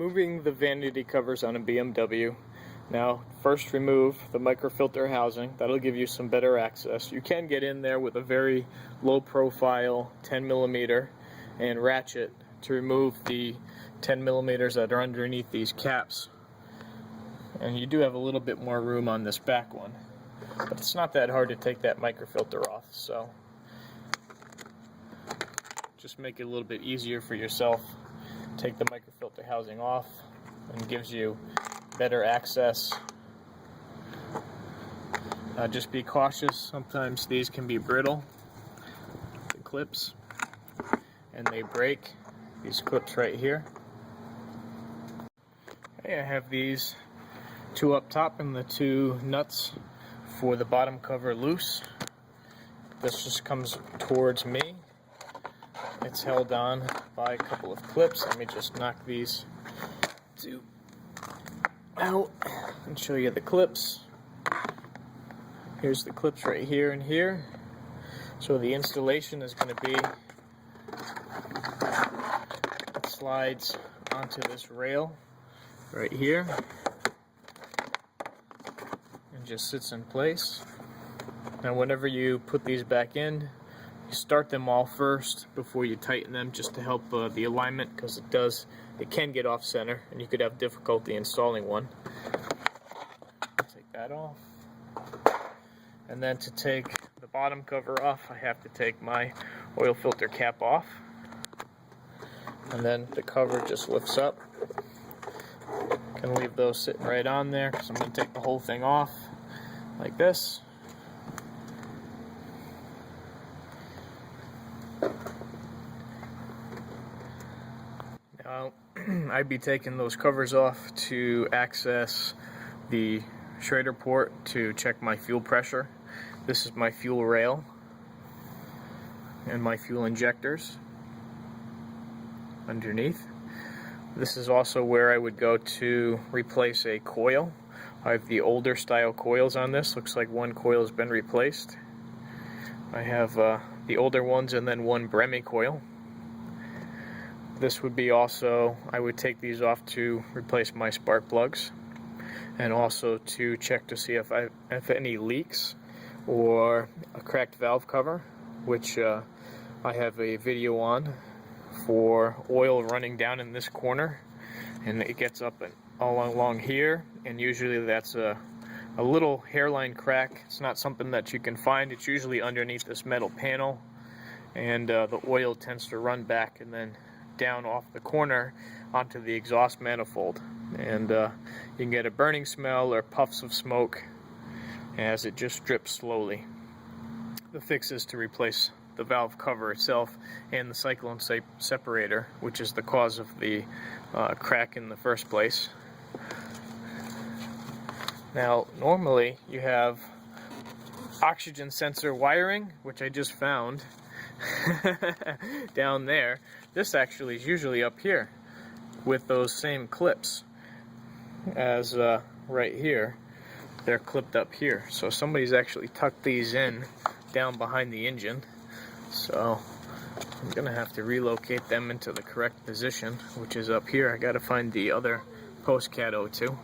Removing the vanity covers on a BMW. Now, first remove the microfilter housing. That'll give you some better access. You can get in there with a very low profile 10mm and ratchet to remove the 10mm that are underneath these caps. And you do have a little bit more room on this back one. But it's not that hard to take that microfilter off, so just make it a little bit easier for yourself. Take the microfilter housing off and gives you better access. Just be cautious, sometimes these can be brittle, the clips, and they break, these clips right here. Okay, I have these two up top and the two nuts for the bottom cover loose. This just comes towards me. It's held on by a couple of clips. Let me just knock these two out and show you the clips. Here's the clips right here and here. So the installation is going to be, it slides onto this rail right here and just sits in place. Now whenever you put these back in, you start them all first before you tighten them, just to help the alignment, because it can get off center and you could have difficulty installing one. Take that off. And then to take the bottom cover off, I have to take my oil filter cap off. And then the cover just lifts up. Can leave those sitting right on there, because I'm going to take the whole thing off like this. Now, I'd be taking those covers off to access the Schrader port to check my fuel pressure. This is my fuel rail and my fuel injectors underneath. This is also where I would go to replace a coil. I have the older style coils on this. Looks like one coil has been replaced. I have the older ones and then one Bremmy coil. This would be also, I would take these off to replace my spark plugs, and also to check to see if any leaks or a cracked valve cover, which I have a video on for oil running down in this corner, and it gets up and all along here, and usually that's a little hairline crack. It's not something that you can find. It's usually underneath this metal panel, and the oil tends to run back and then down off the corner onto the exhaust manifold, and you can get a burning smell or puffs of smoke as it just drips slowly. The fix is to replace the valve cover itself and the cyclone separator, which is the cause of the crack in the first place. Now normally you have oxygen sensor wiring, which I just found down there. This actually is usually up here with those same clips as right here. They're clipped up here, so somebody's actually tucked these in down behind the engine. So I'm gonna have to relocate them into the correct position, which is up here. I gotta find the other post cat O2.